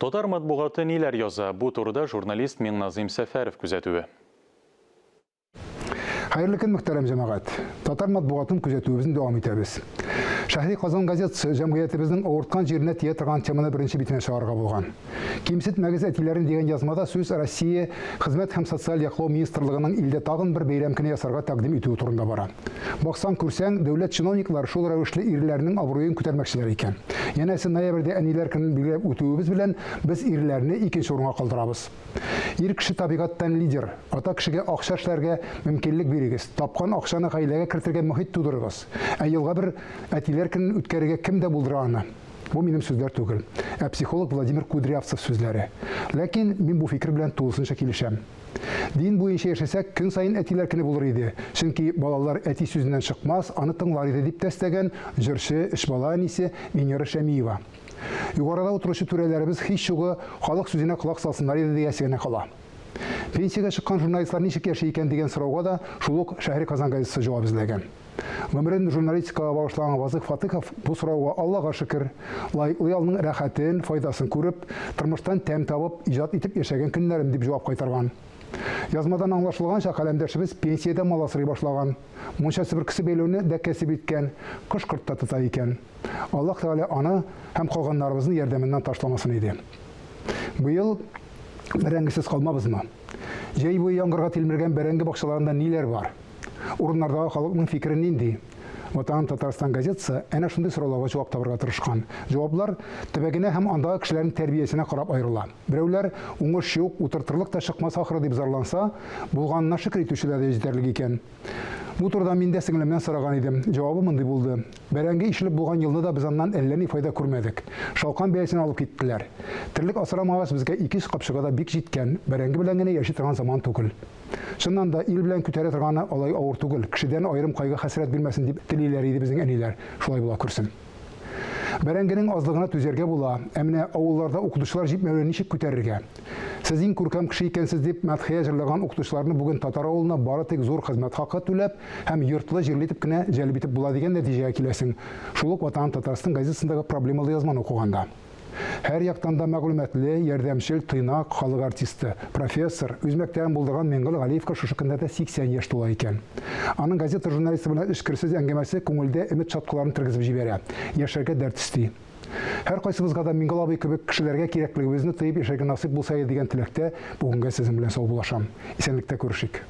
Татар матбугаты ниләр яза? Бу турыда журналист Миңназым Сәфәров күзәтүе. Хайырлы көн, мөхтәрәм җәмәгать. Татар матбугатын күзәтүебезне дәвам итәбез. Шәһри Казан газетасы җәмгыятебезнең авырткан җиренә тия торган теманы беренче битенә чыгарга булган. Кимсет мәгазин әтиләрен дигән язмада сүз Россия Хезмәт һәм социаль яклау министрлыгының илдә тагын бер бәйрәм көне ясарга тәкъдим итүе турында бара. Баксаң күрсәң, дәүләт чиновниклар шул рәвешле ирләрнең абруен күтәрмәкчеләр икән. Янәсе ноябрьдә әниләр көнен билгеләп үтүебез белән без ирләрне икенче урынга калдырабыз. Ир кеше табигатьтән лидер. Ата кешегә акча эшләргә мөмкинлек бирегез. Тапкан акчаны гаиләгә кертергә мөхит тудырыгыз. Ә елга бер әтиләр көнен үткәрергә кем дә булдыра аны? Бу минем сүзләр түгел. Ә психолог Владимир Кудрявцев сүзләре. Ләкин мин бу фикер белән тулысынча килешәм. Дин буенча яшәсәк, көн сайын әтиләр көне булыр иде. Чөнки балалар әти сүзеннән чыкмас, аны тыңлар иде дип тәстәгән җырчы Эшбала әнисе Венера Шәмиева. Югарыда утыручы түрәләребез һич югы халык сүзенә колак салсыннар иде дигән кала. Пенсиягә чыккан журналистлар ничек яши икән дигән сорауга да шул ук Шәһри Казан газетасы җавап эзләгән. Гомерен журналистикага багышлаган Вазык Фатыйхов бу сорауга Аллага шөкер, лайыклы ялның рәхәтен, файдасын күреп, тормыштан тәм табып, иҗат итеп яшәгән көннәрем дип җавап кайтарган. Язмадан аңлашылганча, каләмдәшебез пенсиядә мал асрый башлаган. Мунча себеркесе бәйләүне дә кәсеп иткән, кош-корт та тота икән. Аллаһ Тәгалә аны һәм калганнарыбызны ярдәменнән ташламасын иде. Быел бәрәңгесез калмабызмы? Җәй буе яңгырга тилмергән бәрәңге бакчаларында ниләр бар? Урыннардагы халыкның фикере нинди? Ватан Татарстан газетасы әнә шундый сорауларга җавап табарга тырышкан. Җаваплар төбәгенә һәм андагы кешеләрнең тәрбиясенә карап аерыла. Берәүләр уңыш юк, утыртырлык та чыкмас ахры дип зарланса, булганына шөкер итүчеләр дә җитәрлек икән. Бу турыда мин дә сеңлемнән сораган идем. Җавабы мондый булды. Бәрәңге ишелеп булган елны да без аннан әллә ни файда күрмәдек. Шалкан бәясен алып киттеләр. Терлек асрамагач безгә ике капчыга да бик җиткән. Бәрәңге белән генә яши торган заман түгел. Чыннан да ил белән күтәрә торганы алай авыр түгел. Кешедән аерым кайгы хәсрәт бирмәсен дип телиләр иде безнең әниләр. Шулай була күрсен. Бәрәңгенең азлыгына түзәргә була, әмма авылларда укытучылар җитмәүен ничек күтәрергә? Сез иң күркәм кеше икәнсез дип мәдхия җырлаган укытучыларны бүген татар авылына бары тик зур хезмәт хакы түләп һәм йортлы җирле итеп кенә җәлеп итеп була дигән нәтиҗәгә киләсең. Шул ук Ватан Татарстан газетасындагы проблемалы язманы укыганда. Һәр яктан да мәгълүматлы, ярдәмчел, тыйнак халык артисты, профессор, үз мәктәбен булдырган Миңгол Галиевка шушы көндәрдә 80 яшь тула икән. Аның газета журналисты белән эшкерсез әңгәмәсе күңелдә өмет чаткыларын тергезеп җибәрә. Яшәргә дәрт исти. Һәр кайсыбызга да Миңгол абый кебек кешеләргә кирәклегебезне тыеп яшәргә насыйп булса дигән теләктә бүгенгә сезнең белән сау булашам. Исәнлектә күрешик.